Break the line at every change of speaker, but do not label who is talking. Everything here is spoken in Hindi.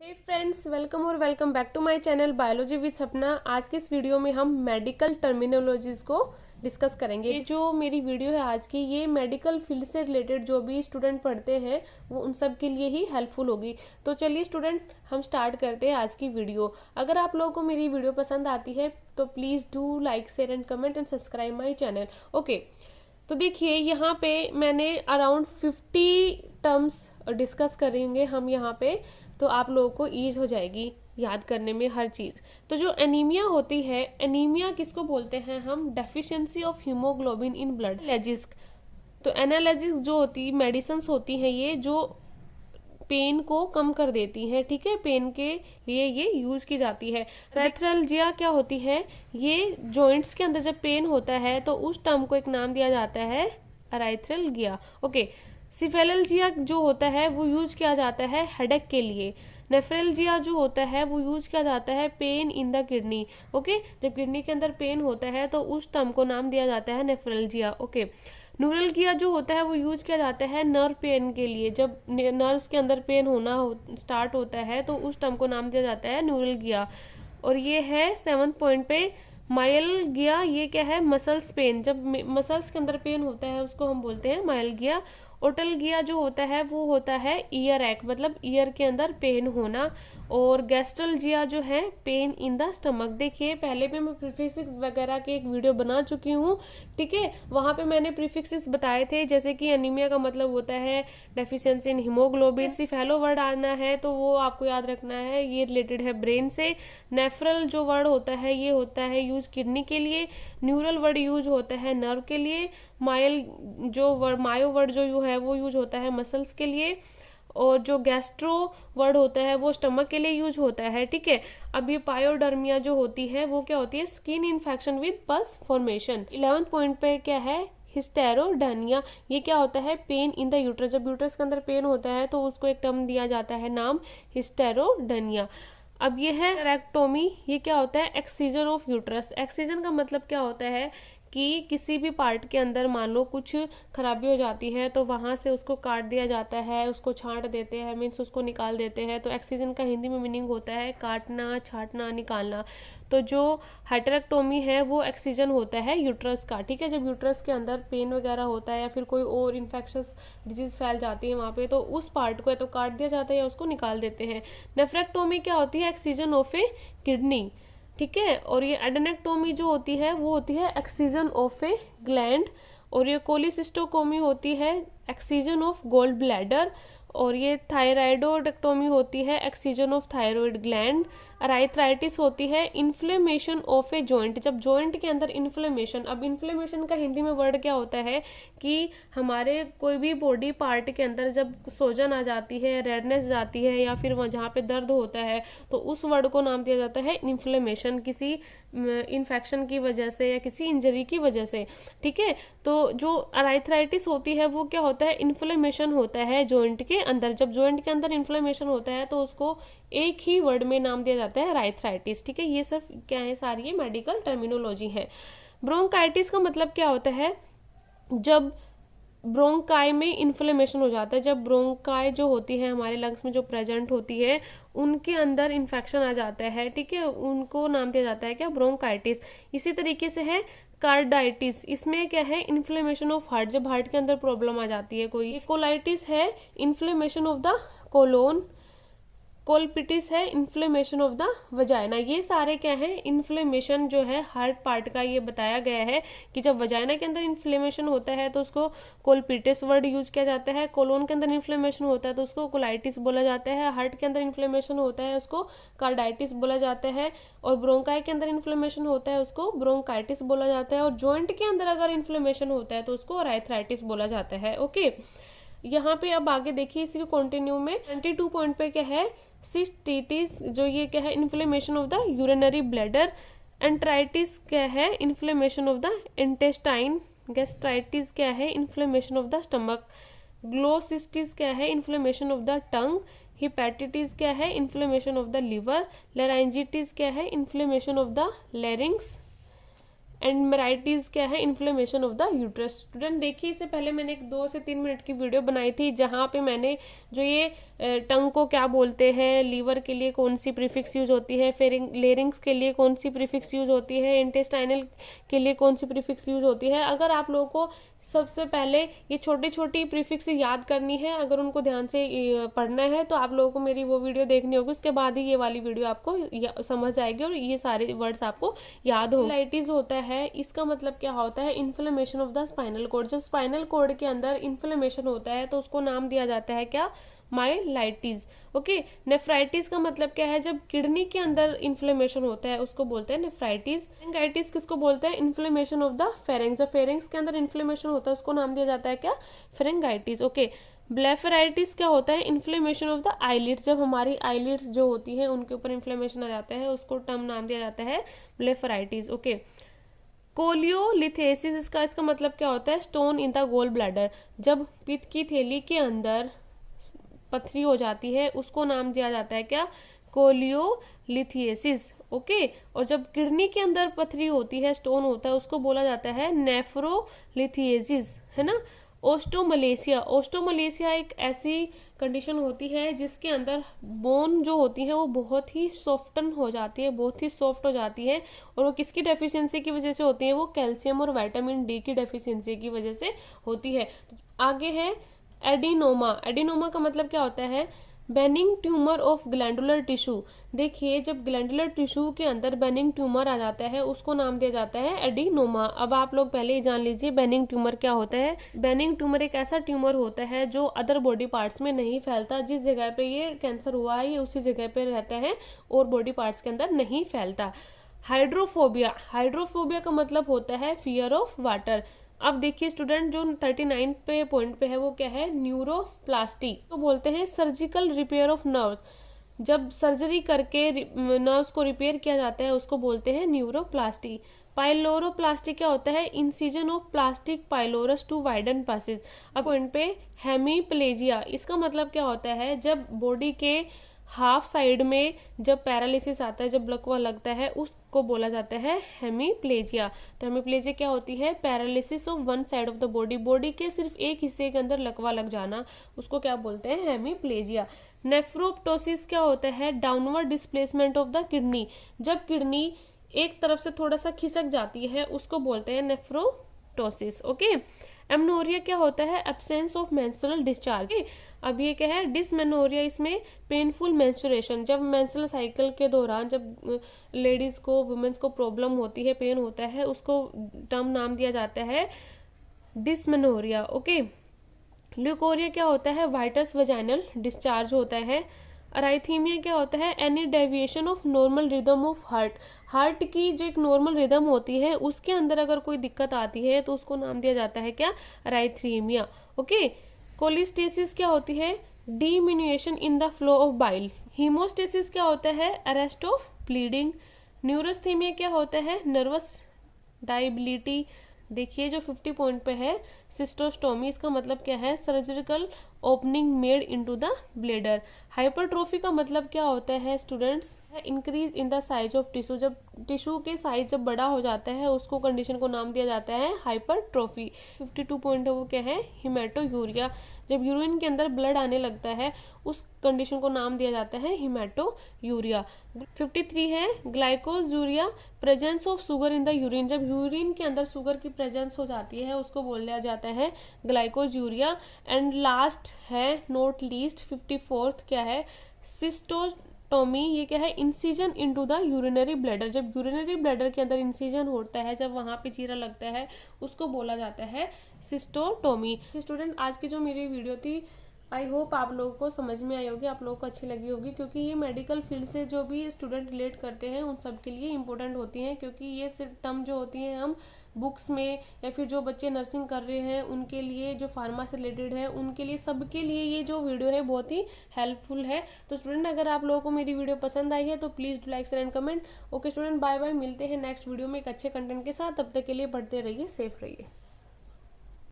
Friends, welcome back to my channel biology with Sapna. आज की इस वीडियो में हम मेडिकल टर्मिनोलॉजीज को डिस्कस करेंगे। ये जो मेरी वीडियो है आज की, ये मेडिकल फील्ड से रिलेटेड जो भी स्टूडेंट पढ़ते हैं वो उन सब के लिए ही हेल्पफुल होगी। तो चलिए स्टूडेंट, हम स्टार्ट करते हैं आज की वीडियो। अगर आप लोगों को मेरी वीडियो पसंद आती है तो please do like, share and comment and subscribe my channel. Okay, तो देखिए यहाँ पे मैंने अराउंड 50 टर्म्स डिस्कस करेंगे हम यहाँ पे, तो आप लोगों को ईज हो जाएगी याद करने में हर चीज़। तो जो एनीमिया होती है, एनीमिया किसको बोलते हैं हम? Deficiency of haemoglobin in blood. Analgesic, तो एनालिजिक जो होती मेडिसिन्स होती हैं ये जो पेन को कम कर देती हैं, ठीक है, पेन के लिए ये यूज की जाती है। अराइथ्रैल्जिया क्या होती है? ये जॉइंट्स के अंदर जब पेन होता है तो उस टर्म को एक नाम दिया जाता है अराइथ्रैल्गिया। ओके, सिफेलजिया जो होता है वो यूज किया जाता है हेडेक के लिए। नेफ्रेल्जिया जो होता है वो यूज किया जाता है pain in the kidney. Okay, जब किडनी के अंदर पेन होता है तो उस टर्म को नाम दिया जाता है नेफ्रेल्जिया। ओके, न्यूरल्गिया जो होता है वो यूज किया जाता है नर्व पेन के लिए। जब नर्व्स के अंदर पेन होना स्टार्ट होता है तो उस टर्म को नाम दिया जाता है न्यूरल्गिया। और ये है 7th पॉइंट पे मायल्गिया। ये क्या है? Muscles pain. जब मसल्स के अंदर पेन होता है उसको हम बोलते हैं मायल्गिया। ओटल्गिया जो होता है वो होता है ईयर एक, मतलब ईयर के अंदर पेन होना। और गैस्ट्रल्जिया जो है पेन इन द स्टमक। देखिए पहले भी मैं प्रीफिक्सेस वगैरह के एक वीडियो बना चुकी हूँ, ठीक है, वहाँ पे मैंने प्रीफिक्सेस बताए थे, जैसे कि एनीमिया का मतलब होता है deficiency in haemoglobin. Cephalo word आना है तो वो आपको याद रखना है, ये रिलेटेड है ब्रेन से। नेफ्रल जो वर्ड होता है ये होता है यूज किडनी के लिए। न्यूरल वर्ड यूज होता है नर्व के लिए। मायल जो वर्ड, मायो वर्ड जो है वो यूज होता है मसल्स के लिए। और जो गैस्ट्रो वर्ड होता है वो स्टमक के लिए यूज होता है, ठीक है। अब ये पायोडर्मिया जो होती है वो क्या होती है? Skin infection with pus formation. 11th point पे क्या है? हिस्टेरोडानिया। ये क्या होता है? Pain in the uterus. जब यूट्रस के अंदर पेन होता है तो उसको एक टर्म दिया जाता है नाम हिस्टेरोडानिया। अब ये है रेक्टोमी। ये क्या होता है? Excision of uterus. एक्सीजन का मतलब क्या होता है कि किसी भी पार्ट के अंदर मान लो कुछ खराबी हो जाती है तो वहां से उसको काट दिया जाता है, उसको छांट देते हैं, मीन्स उसको निकाल देते हैं। तो एक्सीजन का हिंदी में मीनिंग होता है काटना, छांटना, निकालना। तो जो हाइटरेक्टोमी है वो एक्सीजन होता है यूट्रस का, ठीक है। जब यूट्रस के अंदर पेन वगैरह होता है या फिर कोई और इन्फेक्शस डिजीज फैल जाती है वहाँ पे, तो उस पार्ट को या तो काट दिया जाता है या उसको निकाल देते हैं। नेफ्रेक्टोमी क्या होती है? एक्सीजन ऑफ ए किडनी, ठीक है। और ये एडेनेक्टोमी जो होती है वो होती है एक्सीजन ऑफ ए ग्लैंड। और ये कोलिसिस्टोकोमी होती है एक्सीजन ऑफ गोल ब्लैडर। और ये थायराइडोडेक्टोमी होती है एक्सीजन ऑफ थायराइड ग्लैंड। अराइथ्राइटिस होती है इन्फ्लेमेशन ऑफ ए जॉइंट। जब जॉइंट के अंदर इन्फ्लेमेशन, अब इन्फ्लेमेशन का हिंदी में वर्ड क्या होता है कि हमारे कोई भी बॉडी पार्ट के अंदर जब सोजन आ जाती है, रेडनेस जाती है या फिर जहाँ पे दर्द होता है तो उस वर्ड को नाम दिया जाता है इन्फ्लेमेशन, किसी इन्फेक्शन की वजह से या किसी इंजरी की वजह से, ठीक है। तो जो अराइथ्राइटिस होती है वो क्या होता है? इन्फ्लेमेशन होता है जॉइंट के अंदर। जब जॉइंट के अंदर इन्फ्लेमेशन होता है तो उसको एक ही वर्ड में नाम दिया जाता है अराइथ्राइटिस, ठीक है। ये सब क्या है? सारी ये मेडिकल टर्मिनोलॉजी है। ब्रोंकाइटिस का मतलब क्या होता है? जब ब्रोंकाई में इन्फ्लेमेशन हो जाता है, जब ब्रोंकाई जो होती है हमारे लंग्स में जो प्रेजेंट होती है उनके अंदर इन्फेक्शन आ जाता है, ठीक है, उनको नाम दिया जाता है क्या? ब्रोंकाइटिस। इसी तरीके से है कार्डाइटिस। इसमें क्या है? Inflammation of heart. जब हार्ट के अंदर प्रॉब्लम आ जाती है कोई। कोलाइटिस है इन्फ्लेमेशन ऑफ द कोलोन। कोलपिटिस है इन्फ्लेमेशन ऑफ द वजाइना। ये सारे क्या है? इन्फ्लेमेशन जो है हार्ट पार्ट का, ये बताया गया है कि जब वजाइना के अंदर इन्फ्लेमेशन होता है तो उसको कोलपिटिस वर्ड यूज किया जाता है। कोलोन के अंदर इन्फ्लेमेशन होता है तो उसको कोलाइटिस बोला जाता है। हार्ट के अंदर इन्फ्लेमेशन होता है उसको कार्डाइटिस बोला जाता है। और ब्रोंकाई के अंदर इन्फ्लेमेशन होता है उसको ब्रोंकाइटिस बोला जाता है। और जॉइंट के अंदर अगर इन्फ्लेमेशन होता है तो उसको अराइथ्राइटिस बोला जाता है। ओके, यहाँ पे अब आगे देखिए इसी को कंटिन्यू में 22 पॉइंट पे क्या है? सिस्टिटिस, जो ये क्या है? Inflammation of the urinary bladder. Enteritis क्या है? Inflammation of the intestine. Gastritis क्या है? Inflammation of the stomach. Glossitis क्या है? Inflammation of the tongue. Hepatitis क्या है? Inflammation of the liver. Laryngitis क्या है? Inflammation of the larynx. And metritis क्या है? Inflammation of the uterus. Student देखिए, इससे पहले मैंने एक 2 से 3 मिनट की वीडियो बनाई थी जहाँ पे मैंने जो ये टंग को क्या बोलते हैं, लीवर के लिए कौन सी प्रीफिक्स यूज होती है, लेरिंग्स के लिए कौन सी प्रीफिक्स यूज होती है, इंटेस्टाइनल के लिए कौन सी प्रीफिक्स यूज होती है। अगर आप लोगों को सबसे पहले ये छोटी छोटी प्रीफिक्स याद करनी है, अगर उनको ध्यान से पढ़ना है तो आप लोगों को मेरी वो वीडियो देखनी होगी, उसके बाद ही ये वाली वीडियो आपको समझ आएगी और ये सारे वर्ड्स आपको याद हो। लाइटिस होता है, इसका मतलब क्या होता है, inflammation of the spinal cord. जब स्पाइनल कॉर्ड के अंदर इन्फ्लेमेशन होता है तो उसको नाम दिया जाता है क्या, माइलाइटिस। ओके, नेफ्राइटिस का मतलब क्या है, जब किडनी के अंदर इन्फ्लेमेशन होता है उसको बोलते हैं नेफ्राइटिस। फेरेंगाइटिस किसको बोलते हैं, इन्फ्लेमेशन ऑफ द फेरेंक्स। जब फेरेंक्स के अंदर इन्फ्लेमेशन होता है उसको नाम दिया जाता है क्या, फेरेंगाइटिस। ओके, ब्लेफेराइटिस क्या होता है, इन्फ्लेमेशन ऑफ द आईलिड्स। जब हमारी आईलिड्स जो होती है उनके ऊपर इन्फ्लेमेशन आ जाता है उसको टर्म नाम दिया जाता है ब्लेफेराइटिस। ओके, कोलियोलिथेसिस इसका मतलब क्या होता है, stone in the gall bladder. जब पित्त की थैली के अंदर पथरी हो जाती है उसको नाम दिया जाता है क्या, कोलियोलिथियसिस। ओके, और जब किडनी के अंदर पथरी होती है, स्टोन होता है, उसको बोला जाता है नेफ्रोलिथियसिस, है ना। ओस्टोमलेशिया, ओस्टोमलेशिया एक ऐसी कंडीशन होती है जिसके अंदर बोन जो होती है वो बहुत ही सॉफ्टन हो जाती है, बहुत ही सॉफ्ट हो जाती है, और वो किसकी डेफिशिएंसी की वजह से होती है, वो कैल्शियम और विटामिन डी की डेफिशिएंसी की वजह से होती है। आगे है एडिनोमा। एडिनोमा का मतलब क्या होता है, benign tumour of glandular tissue. देखिए, जब ग्लैंडुलर टिश्यू के अंदर बेनिंग ट्यूमर आ जाता है उसको नाम दिया जाता है एडिनोमा। अब आप लोग पहले ही जान लीजिए बेनिंग ट्यूमर क्या होता है। बेनिंग ट्यूमर एक ऐसा ट्यूमर होता है जो अदर बॉडी पार्ट्स में नहीं फैलता। जिस जगह पे ये कैंसर हुआ है ये उसी जगह पे रहता है और बॉडी पार्ट्स के अंदर नहीं फैलता। हाइड्रोफोबिया, हाइड्रोफोबिया का मतलब होता है फियर ऑफ वाटर। अब देखिए स्टूडेंट, जो 39 पे पॉइंट पे है वो क्या है, न्यूरोप्लास्टी। तो बोलते हैं सर्जिकल रिपेयर ऑफ नर्व्स। जब सर्जरी करके नर्व्स को रिपेयर किया जाता है उसको बोलते हैं न्यूरोप्लास्टी। पाइलोरोप्लास्टी क्या होता है, incision of plastic pylorus to widen passage. अब पॉइंट पे हेमीप्लेजिया, इसका मतलब क्या होता है, जब बॉडी के हाफ साइड में जब पैरालिसिस आता है, जब लकवा लगता है उसको बोला जाता है हेमीप्लेजिया। तो हेमीप्लेजिया क्या होती है, paralysis of one side of the body, body के सिर्फ एक हिस्से के अंदर लकवा लग जाना, उसको क्या बोलते हैं, हेमीप्लेजिया। नेफ्रोप्टोसिस क्या होता है, downward displacement of the kidney. जब किडनी एक तरफ से थोड़ा सा खिसक जाती है उसको बोलते हैं नेफ्रोप्टोसिस। ओके, एमनोरिया क्या होता है, एब्सेंस ऑफ मेंस्ट्रुअल डिस्चार्ज। अब ये क्या है, डिसमेनोरिया, इसमें पेनफुल मेंस्ट्रुएशन। जब मेंस्ट्रुअल साइकिल के दौरान जब लेडीज को, वुमेन्स को प्रॉब्लम होती है, पेन होता है, उसको टर्म नाम दिया जाता है डिसमेनोरिया। ओके, ल्यूकोरिया क्या होता है, वाइटस वजाइनल डिस्चार्ज होता है। अराइथीमिया क्या होता है, any deviation of normal rhythm of heart. Heart की जो एक नॉर्मल रिदम होती है उसके अंदर अगर कोई दिक्कत आती है तो उसको नाम दिया जाता है क्या, अराइथीमिया। ओके, कोलिस्टेसिस क्या होती है, diminution in the flow of bile. Haemostasis क्या होता है, अरेस्ट ऑफ ब्लीडिंग। न्यूरोस्थेमिया क्या होता है, नर्वस डायबिलिटी। देखिए जो 50 पॉइंट पे है, सिस्टोस्टोमी, इसका मतलब क्या है, surgical opening made into the bladder. Hypertrophy का मतलब क्या होता है students, increase in the size of tissue. जब टिश्यू के साइज जब बड़ा हो जाता है उसको कंडीशन को नाम दिया जाता है हाइपरट्रोफी। 52 पॉइंट है वो क्या है, हिमेटोयूरिया। जब यूरिन के अंदर ब्लड आने लगता है उस कंडीशन को नाम दिया जाता है हिमेटोयूरिया। 53 है glycosuria, presence of sugar in the urine. जब यूरिन के अंदर शुगर की प्रेजेंस हो जाती है उसको बोला जाता है ग्लाइकोजूरिया। एंड लास्ट है नॉट लीस्ट 54th क्या है, सिस्टोटोमी। ये क्या है, incision into the urinary bladder. जब यूरिनरी ब्लैडर के अंदर इंसिजन होता है, जब वहां पे चीरा लगता है उसको बोला जाता है सिस्टोटोमी। स्टूडेंट, आज की जो मेरी वीडियो थी आई होप आप लोगों को समझ में आई होगी, आप लोगों को अच्छी लगी होगी, क्योंकि ये मेडिकल फील्ड से जो भी स्टूडेंट रिलेट करते हैं उन सब के लिए इंपॉर्टेंट होती हैं। क्योंकि ये सिर्फ टर्म जो होती हैं हम बुक्स में, या फिर जो बच्चे नर्सिंग कर रहे हैं उनके लिए, जो फार्मा से रिलेटेड है उनके लिए, सबके लिए ये जो वीडियो है बहुत ही हेल्पफुल है। तो स्टूडेंट, अगर आप लोगों को मेरी वीडियो पसंद आई है तो please do like share and comment. Okay student, bye bye, मिलते हैं नेक्स्ट वीडियो में एक अच्छे कंटेंट के साथ। तब तक के लिए पढ़ते रहिए, सेफ रहिए।